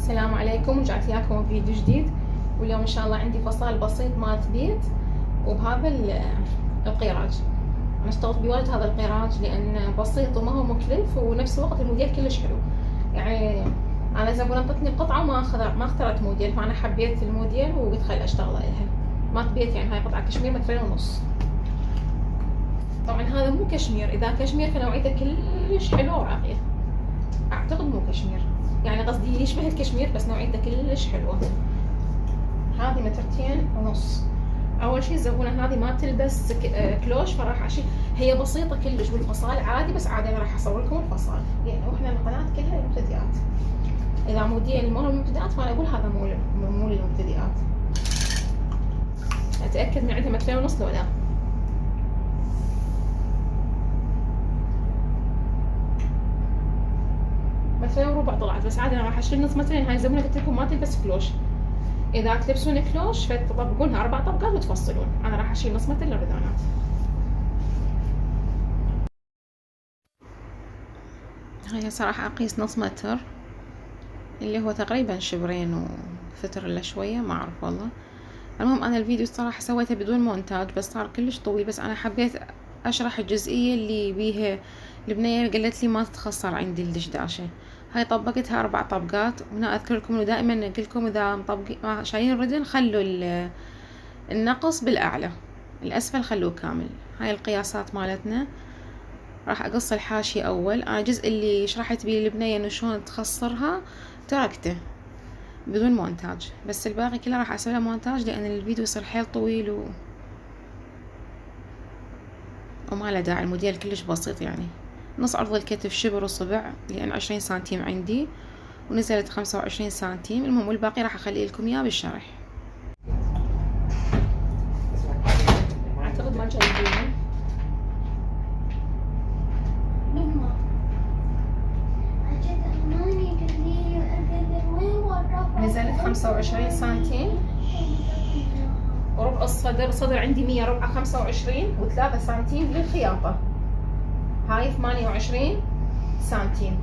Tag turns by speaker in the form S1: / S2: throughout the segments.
S1: السلام عليكم، رجعت وياكم بفيديو جديد. واليوم ان شاء الله عندي فصال بسيط مالت بيت وبهذا القيراج. انا اشتغلت بواجد هذا القيراج لان بسيط وما هو مكلف ونفس الوقت الموديل كلش حلو. يعني انا زبون انطتني قطعه ما اخترت موديل، فانا حبيت الموديل وقلت خلي اشتغل عليها. مالت بيت يعني هاي قطعه كشمير 2.5 متر. طبعا هذا مو كشمير، اذا كشمير فنوعيته كلش حلوه وراقيه. اعتقد مو كشمير، يعني قصدي يشبه الكشمير بس نوعيته كلش حلوه. هذه 2.5 متر. اول شيء الزبونه هذه ما تلبس كلوش، فراح اشيل. هي بسيطه كلش والفصال عادي، بس عادي انا راح اصور لكم الفصال لان احنا القناه كلها للمبتدئات. اذا موديل مو للمبتدئات فانا اقول هذا مو للمبتدئات. اتاكد من عندها 2.5 متر لو لا. مثلا ربع طلعت، بس عادي انا راح اشيل نص متر. هاي الزبونه قلت لكم ما تلبس كلوش. اذا تلبسون كلوش فتطبقونها 4 طبقات وتفصلون. انا راح اشيل نص متر للرذانات. هاي صراحه اقيس نص متر اللي هو تقريبا شبرين وفتر الا شويه، ما اعرف والله. المهم انا الفيديو الصراحه سويته بدون مونتاج، بس صار كلش طويل. بس انا حبيت اشرح الجزئيه اللي بيها البنيه قالت لي ما تتخسر عندي الدشداشه. هاي طبقتها 4 طبقات. وهنا اذكر لكم انه دائما اقول لكم اذا مطبقين شايلين الردن خلوا النقص بالاعلى، الاسفل خلوه كامل. هاي القياسات مالتنا. راح اقص الحاشية اول. انا الجزء اللي شرحت بيه البنية انه شلون تخصرها تركته بدون مونتاج، بس الباقي كله راح اسوي له مونتاج لان الفيديو يصير حيل طويل وما له داعي. الموديل كلش بسيط، يعني نص عرض الكتف شبر وصبع لان 20 سنتيم عندي، ونزلت 25 سنتيم. المهم والباقي راح اخلي لكم اياه بالشرح. اعتقد ما جايبينه. نزلت 25 سنتيم وربع الصدر عندي 100 ربع 25 و3 سنتيم للخياطة. هاي 28 سنتيم.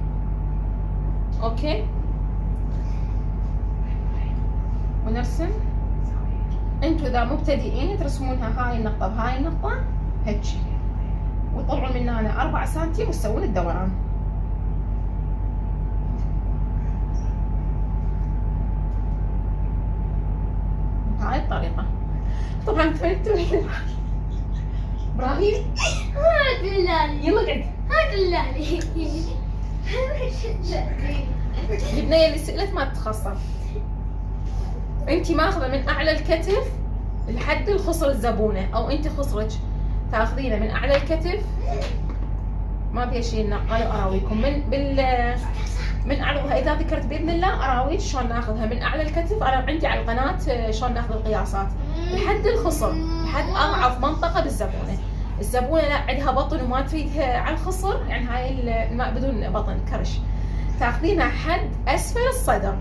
S1: اوكي، ونرسم. انتوا اذا مبتدئين ترسمونها هاي النقطة بهاي النقطة هيك، وتطلعون من هنا 4 سنتيم وتسوون الدوران. هاي الطريقة. طبعا تفهمتوا. ابراهيم
S2: هات اللالي،
S1: يلا قعد.
S2: هات اللالي.
S1: البنية اللي سئلت ما تتخصص. انتي ماخذة من اعلى الكتف لحد الخصر الزبونة، او انتي خصرك تاخذينه من اعلى الكتف. ما ابي اشيل نقل اراويكم من اعلى. اذا ذكرت باذن الله اراويك شلون ناخذها من اعلى الكتف. انا عندي على القناه شلون ناخذ القياسات لحد الخصر، لحد اضعف منطقه بالزبونه. الزبونه لا عندها بطن وما تريدها على الخصر، يعني هاي الماء بدون بطن كرش، تاخذينها حد اسفل الصدر.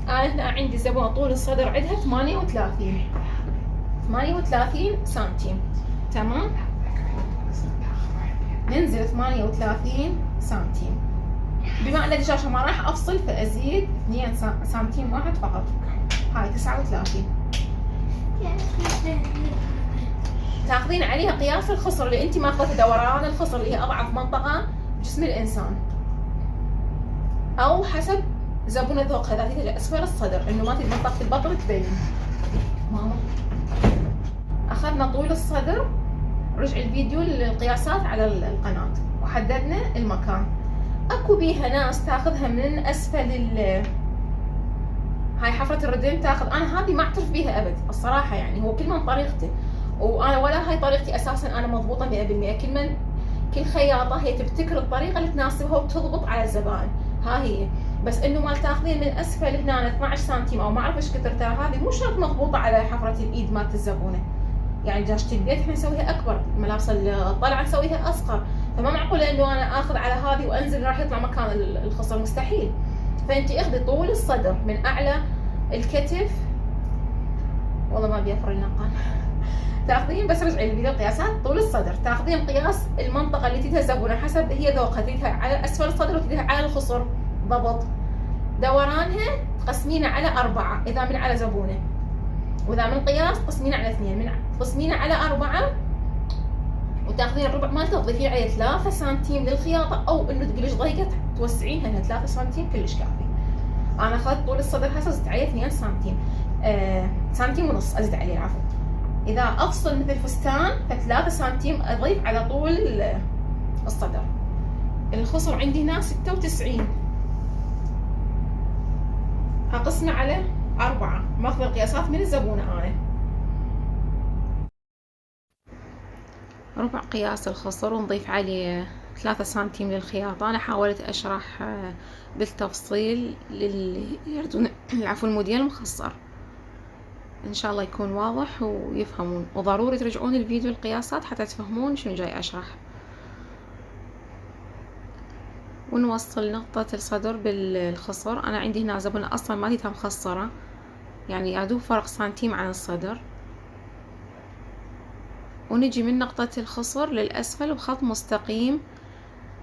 S1: انا هنا عندي زبونه طول الصدر عندها 38 سنتيم. تمام، ننزل 38 سنتيم. بما ان الدشاشة ما راح افصل فازيد 2 سنتيم واحد فقط. هاي 39. تاخذين عليها قياس الخصر اللي انت ماخذته، دوران الخصر اللي هي اضعف منطقة بجسم الانسان، او حسب زبون ذوقها. اذا تيجي اسفل الصدر انه ما تجي منطقة البطن تبين. ماما اخذنا طول الصدر، رجع الفيديو للقياسات على القناة وحددنا المكان. اكو بيها ناس تاخذها من اسفل هاي حفرة الردين تاخذ. انا هذه ما اعترف بيها ابد الصراحة، يعني هو كل من طريقته، وانا ولا هاي طريقتي اساسا انا مضبوطة 100%. كل خياطة هي تبتكر الطريقة اللي تناسبها وتضبط على الزبائن. ها هي بس انه ما تاخذين من اسفل هنا 12 سنتيم او ما اعرف ايش كثر، ترى هذه مو شرط مضبوطة على حفرة الايد مالت الزبونة. يعني دجاجة البيت احنا نسويها اكبر، ملابس الطلعة نسويها اصغر، فما معقولة انه انا اخذ على هذه وانزل راح يطلع مكان الخصر، مستحيل. فانت اخذي طول الصدر من اعلى الكتف. والله ما ابي افر النقال. تاخذين بس رجعي الفيديو قياسات طول الصدر، تاخذين قياس المنطقة اللي تريدها الزبونة حسب هي ذوقها، تريدها على اسفل الصدر وتريدها على الخصر ضبط. دورانها تقسمينه على 4 اذا من على زبونه، واذا من قياس تقسمينه على 2، تقسمينه على 4 وتاخذين الربع مالته تضيفين عليه 3 سنتيم للخياطه، او انه تقليش ضيقه توسعينها لها 3 سنتيم كلش كافي. انا اخذت طول الصدر هسه زدت عليه 2 سنتيم، سنتيم ونص ازيد عليه العفو. اذا افصل مثل فستان ف3 سنتيم اضيف على طول الصدر. الخصر عندي هنا 96، هقسمه على 4، ماخذ القياسات من الزبونة أنا. ربع قياس الخصر ونضيف عليه 3 سنتيم للخياطة. أنا حاولت أشرح بالتفصيل للي يردون العفو الموديل المخصر، إن شاء الله يكون واضح ويفهمون، وضروري ترجعون الفيديو القياسات حتى تفهمون شنو جاي أشرح. ونوصل نقطة الصدر بالخصر. أنا عندي هنا زبونة أصلا مالتها مخصرة، يعني يادوب فرق سنتيم عن الصدر. ونجي من نقطة الخصر للأسفل بخط مستقيم.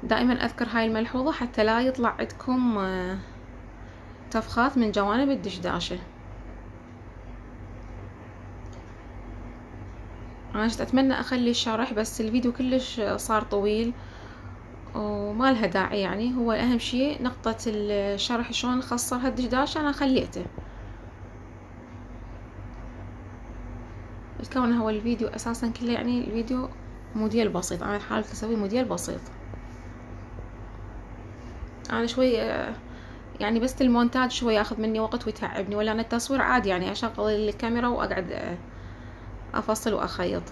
S1: دائما أذكر هاي الملحوظة حتى لا يطلع عندكم تفخات من جوانب الدشداشة. أنا أتمنى أخلي الشرح، بس الفيديو كلش صار طويل وما لها داعي. يعني هو أهم شيء نقطة الشرح شلون نخصر هالدشداشة أنا خليته. الكون هو الفيديو أساسا كله، يعني الفيديو موديل بسيط، أنا حاولت أسوي موديل بسيط. أنا شوي يعني بس المونتاج شوي ياخذ مني وقت ويتعبني، ولا أنا التصوير عادي يعني أشغل الكاميرا وأقعد أفصل وأخيط.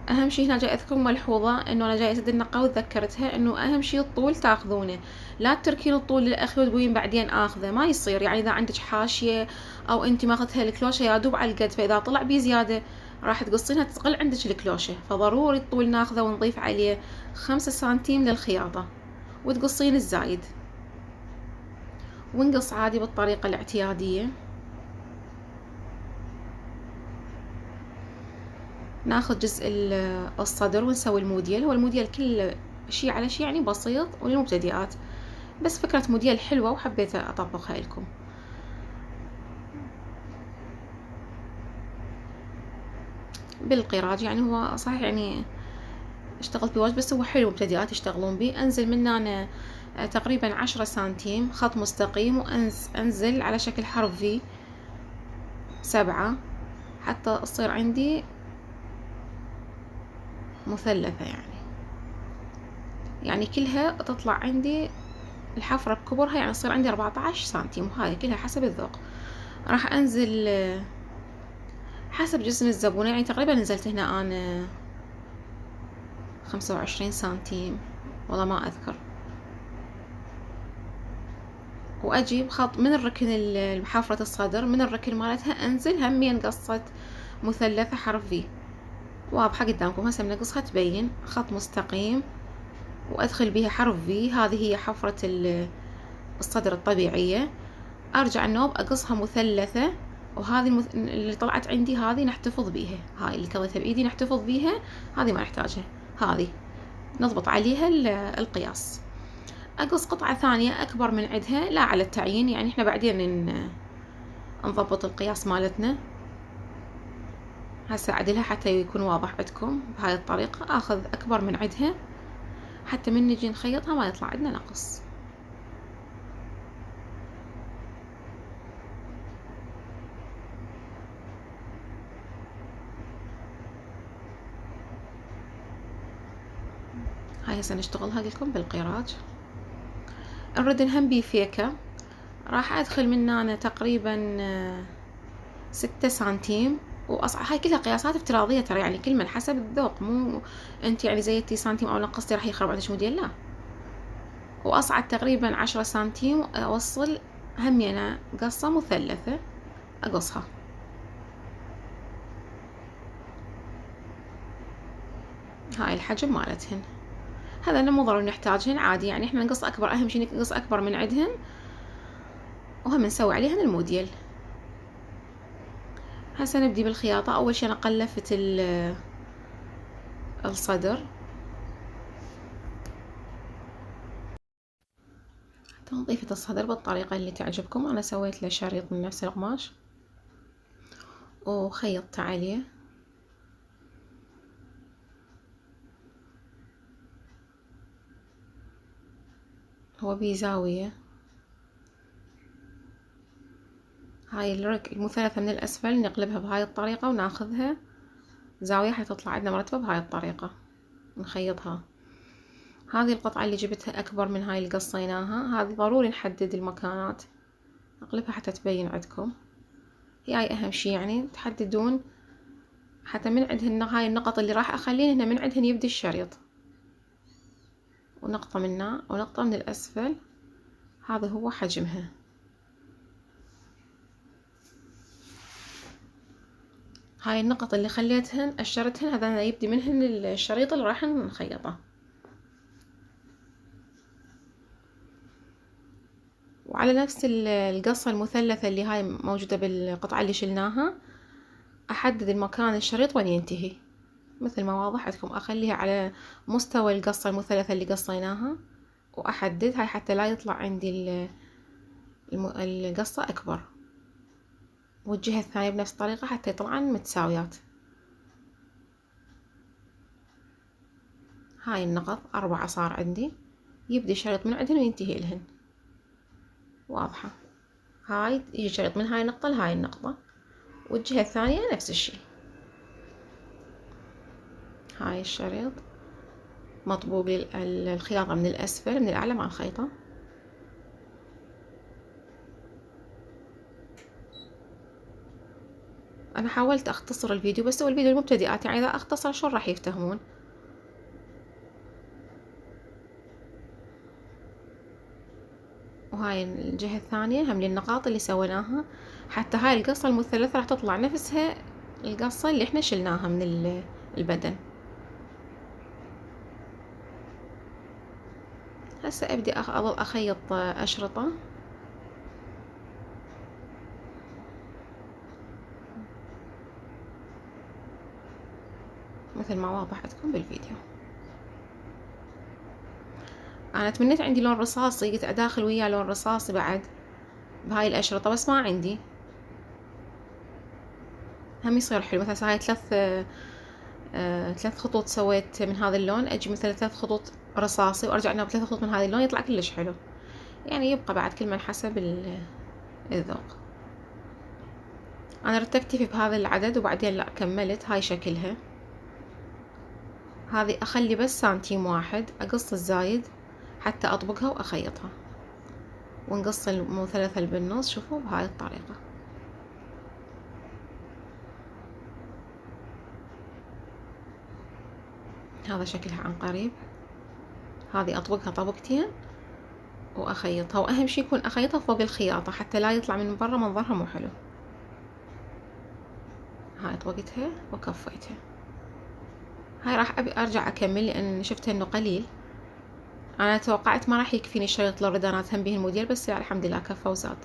S1: أهم شي هنا جاي أذكر ملحوظة إنه أنا جاي أسد النقة وتذكرتها، إنه أهم شي الطول تاخذونه، لا تتركين الطول للأخير وتقولين بعدين آخذه، ما يصير. يعني إذا عندك حاشية أو أنت ماخذتها الكلوشة يادوب على القد، فإذا طلع بزيادة راح تقصينها تقل عندك الكلوشة، فضروري الطول ناخذه ونضيف عليه 5 سنتيم للخياطة وتقصين الزايد. ونقص عادي بالطريقة الاعتيادية. ناخذ جزء الصدر ونسوي الموديل. هو الموديل كل شي على شي، يعني بسيط وللمبتدئات، بس فكرة موديل حلوة وحبيت أطبقها لكم. بالقراج يعني هو صحيح يعني اشتغلت بواجد، بس هو حلو مبتدئات يشتغلون به. أنزل من هنا تقريبا 10 سنتيم خط مستقيم، وأنزل على شكل حرف في 7 حتى تصير عندي مثلثة، يعني كلها تطلع عندي الحفرة بكبرها، يعني تصير عندي 14 سنتيم، وهاي كلها حسب الذوق. راح أنزل حسب جسم الزبونة، يعني تقريبا نزلت هنا أنا 25 سنتيم والله ما أذكر. وأجيب خط من الركن حفرة الصدر، من الركن مالتها أنزل همين قصة مثلثة حرف في واضحة قدامكم. هسه بنقصها تبين خط مستقيم وأدخل بها حرف في. هذه هي حفرة الصدر الطبيعية. أرجع النوب أقصها مثلثة، وهذه اللي طلعت عندي هذه نحتفظ بيها، هاي اللي كضيتها بإيدي نحتفظ بيها، هذه ما نحتاجها، هذه نضبط عليها القياس. أقص قطعة ثانية أكبر من عدها، لا على التعيين، يعني إحنا بعدين نضبط القياس مالتنا. هسه أعدلها حتى يكون واضح عندكم. بهاي الطريقة أخذ أكبر من عدها حتى من نجي نخيطها ما يطلع عندنا نقص. هاي هسه نشتغلها لكم بالقراج. نرد نهم بفيكة. راح أدخل من هنا تقريبا 6 سنتيم، هاي كلها قياسات افتراضية ترى، يعني كل من حسب الذوق، مو انت يعني زيدتي سنتيم او نقصتي راح يخرب عندك موديل، لا. واصعد تقريبا 10 سنتيم اوصل همينة قصة مثلثة اقصها. هاي الحجم مالتهن، هذا مو ضروري نحتاجهن عادي، يعني احنا نقص اكبر، اهم شي نقص اكبر من عدهن وهم نسوي عليهن الموديل. هسه نبدي بالخياطة. اول شي انا قلفت الصدر، تنظيفة الصدر بالطريقة اللي تعجبكم. أنا سويت له شريط من نفس القماش وخيطت عليه. هو بزاوية. هاي المثلثة من الأسفل نقلبها بهاي الطريقة وناخذها زاوية حتطلع عندنا مرتبة بهاي الطريقة، نخيطها. هذه القطعة اللي جبتها أكبر من هاي اللي قصيناها، هذه ضروري نحدد المكانات، أقلبها حتى تبين عندكم. هاي أهم شي يعني تحددون حتى من عندهن هاي النقط اللي راح أخلين هنا من عندهن يبدي الشريط، ونقطة منا ونقطة من الأسفل. هذا هو حجمها. هاي النقط اللي خليتهن أشرتهن هذا يبدي منهن الشريط اللي راح نخيطه. وعلى نفس القصة المثلثة اللي هاي موجودة بالقطعة اللي شلناها، أحدد المكان الشريط وين ينتهي مثل ما واضح عندكم. أخليها على مستوى القصة المثلثة اللي قصيناها وأحدد هاي حتى لا يطلع عندي القصة أكبر، والجهة الثانية بنفس الطريقة حتى يطلعن متساويات. هاي النقط 4 صار عندي، يبدي الشريط من عندهن وينتهي لهن. واضحة. هاي يجي شريط من هاي النقطة لهاي النقطة، والجهة الثانية نفس الشي. هاي الشريط مطبوق الخياطة من الأسفل من الأعلى مع الخيطة. أنا حاولت أختصر الفيديو، بس هو الفيديو المبتدئات يعني إذا أختصر شو راح يفتهمون. وهاي الجهة الثانية هم للنقاط اللي سويناها، حتى هاي القصة المثلثة راح تطلع نفسها القصة اللي احنا شلناها من البدن. هسه أبدي أظل أخيط أشرطة مثل ما واضح عندكم بالفيديو. أنا تمنيت عندي لون رصاصي، قلت أداخل وياه لون رصاصي بعد بهاي الأشرطة، بس ما عندي. هم يصير حلو. مثلا هاي ثلاث خطوط سويت من هذا اللون، أجي مثلا 3 خطوط رصاصي وأرجع لنا ب3 خطوط من هذا اللون، يطلع كلش حلو. يعني يبقى بعد كل من حسب الذوق. أنا رتبت بهذا العدد وبعدين لا كملت. هاي شكلها. هذه أخلي بس سنتيم واحد، أقص الزايد حتى أطبقها وأخيطها، ونقص المثلثة اللي بالنص. شوفوا بهاي الطريقة. هذا شكلها عن قريب. هذه أطبقها طبقتين وأخيطها، وأهم شي يكون أخيطها فوق الخياطة حتى لا يطلع من برا منظرها مو حلو. هاي طبقتها وكفيتها. هاي راح أبي أرجع أكمل لأن شفت إنه قليل. أنا توقعت ما راح يكفيني شريط لوردانات هم به الموديل، بس يعني الحمد لله كفى وزاد.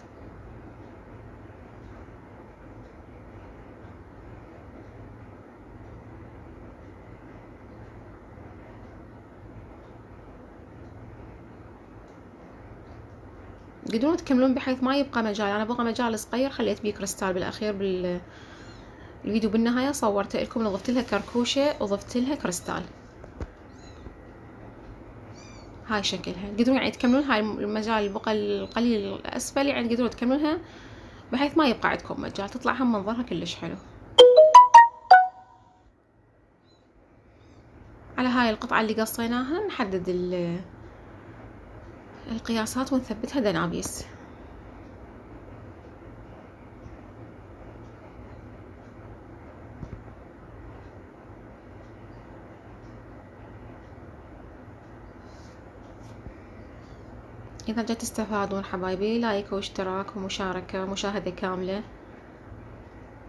S1: تقدرون تكملون بحيث ما يبقى مجال. أنا بغى مجال صغير خليت بيه كريستال بالأخير. بالفيديو بالنهاية صورت لكم ضفت لها كركوشة وضفت لها كريستال. هاي شكلها. تقدرون يعني تكملون هاي المجال البقى القليل الأسفل، يعني تقدرون تكملونها بحيث ما يبقى عندكم مجال، تطلع هم منظرها كلش حلو. على هاي القطعة اللي قصيناها نحدد القياسات ونثبتها دنابيس. إذا جت تستفادون حبايبي لايك واشتراك ومشاركة ومشاهدة كاملة.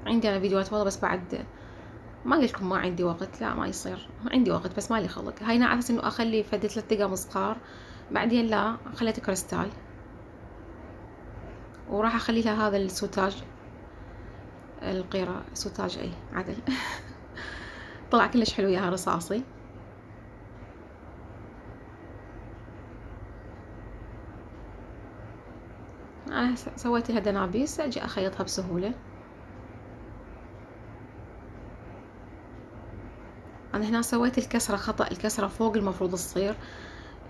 S1: عندي أنا فيديوهات والله، بس بعد ما قلتلكم ما عندي وقت، لا ما يصير. عندي وقت بس ما لي خلق. هاي على أساس إنه أخلي فدي 3 دقة مصقار، بعدين لا خليت كريستال، وراح أخلي لها هذا السوتاج القيرة سوتاج أي عدل. طلع كلش حلو ياها رصاصي. انا سويت لها دنابيس اجي اخيطها بسهولة. انا هنا سويت الكسرة خطأ، الكسرة فوق المفروض تصير،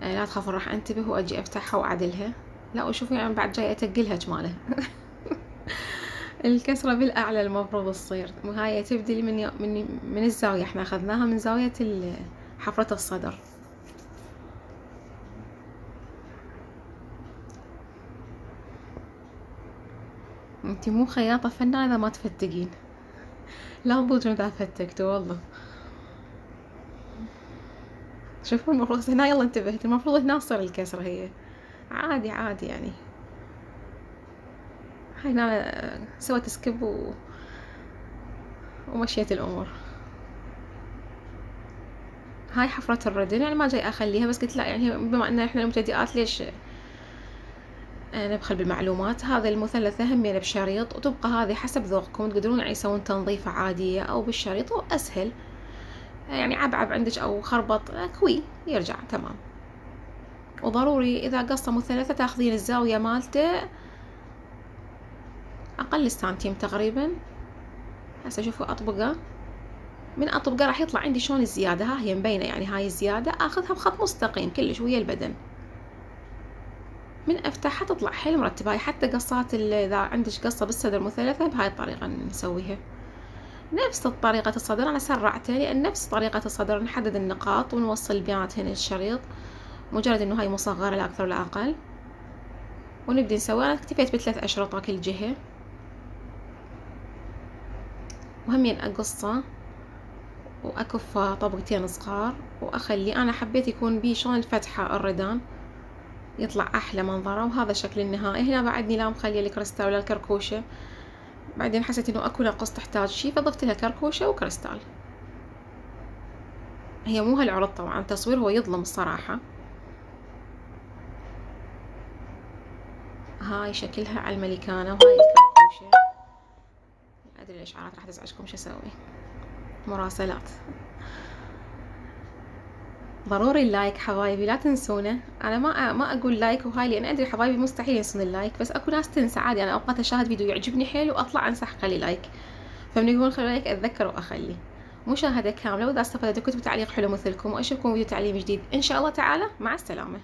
S1: لا تخافون راح انتبه واجي افتحها واعدلها. لا وشوفي انا بعد جاي اتقلها جماله. الكسرة بالاعلى المفروض تصير، وهاي تبدي من الزاوية، احنا اخذناها من زاوية حفرة الصدر. انتي مو خياطة فنانة اذا ما تفتقين، لا تضوجون اذا فتقتوا والله. شوفوا المفروض هنا، يلا انتبهت، المفروض هنا تصير الكسرة، هي عادي عادي يعني. هاي هنا سويت سكيب ومشيت الامور. هاي حفرة الردن، يعني ما جاي اخليها، بس قلت لا يعني بما ان احنا المبتدئات ليش نبخل بالمعلومات. هذا المثلثة همينة بشريط، وتبقى هذه حسب ذوقكم، تقدرون يعني يسوون تنظيفة عادية او بالشريط واسهل، يعني عبعب عندك او خربط كوي يرجع تمام. وضروري اذا قصة مثلثة تاخذين الزاوية مالته اقل سنتيم تقريبا. هسه شوفوا اطبقه، من اطبقه راح يطلع عندي شلون الزيادة، ها هي مبينة يعني، هاي الزيادة اخذها بخط مستقيم كلش ويا البدن، من افتحها تطلع حيل مرتبة. هاي حتى قصات اذا عندك قصة بالصدر مثلثة بهاي الطريقة نسويها. نفس طريقة الصدر انا سرعتها لان نفس طريقة الصدر، نحدد النقاط ونوصل البيانات هنا الشريط، مجرد انه هاي مصغرة لا اكثر ولا اقل، ونبدي نسوي. انا اكتفيت ب3 اشرطة كل جهة، وهمين اقصه واكفه طبقتين صغار، واخلي انا حبيت يكون بيه شلون الفتحة الردان يطلع احلى منظره. وهذا شكل النهائي. هنا بعدني لا مخليه الكريستال ولا الكركوشة، بعدين حسيت انه اكو نقص تحتاج شي فضفت لها كركوشة وكريستال. هي مو هالعرض طبعا، التصوير هو يظلم الصراحة. هاي شكلها على الملكانة، وهاي الكركوشة. ما ادري الاشعارات راح تزعجكم، شو اسوي، مراسلات. ضروري اللايك حبايبي لا تنسونه. انا ما اقول لايك وهاي لان ادري حبايبي مستحيل ينسون اللايك، بس اكو ناس تنسى عادي. انا اوقات اشاهد فيديو يعجبني حيل واطلع انسى اخلي لايك، فمن يقولون خلي لايك اتذكر واخلي. مشاهدة كاملة، واذا استفدتوا كتبوا تعليق حلو مثلكم، واشوفكم فيديو تعليم جديد ان شاء الله تعالى. مع السلامة.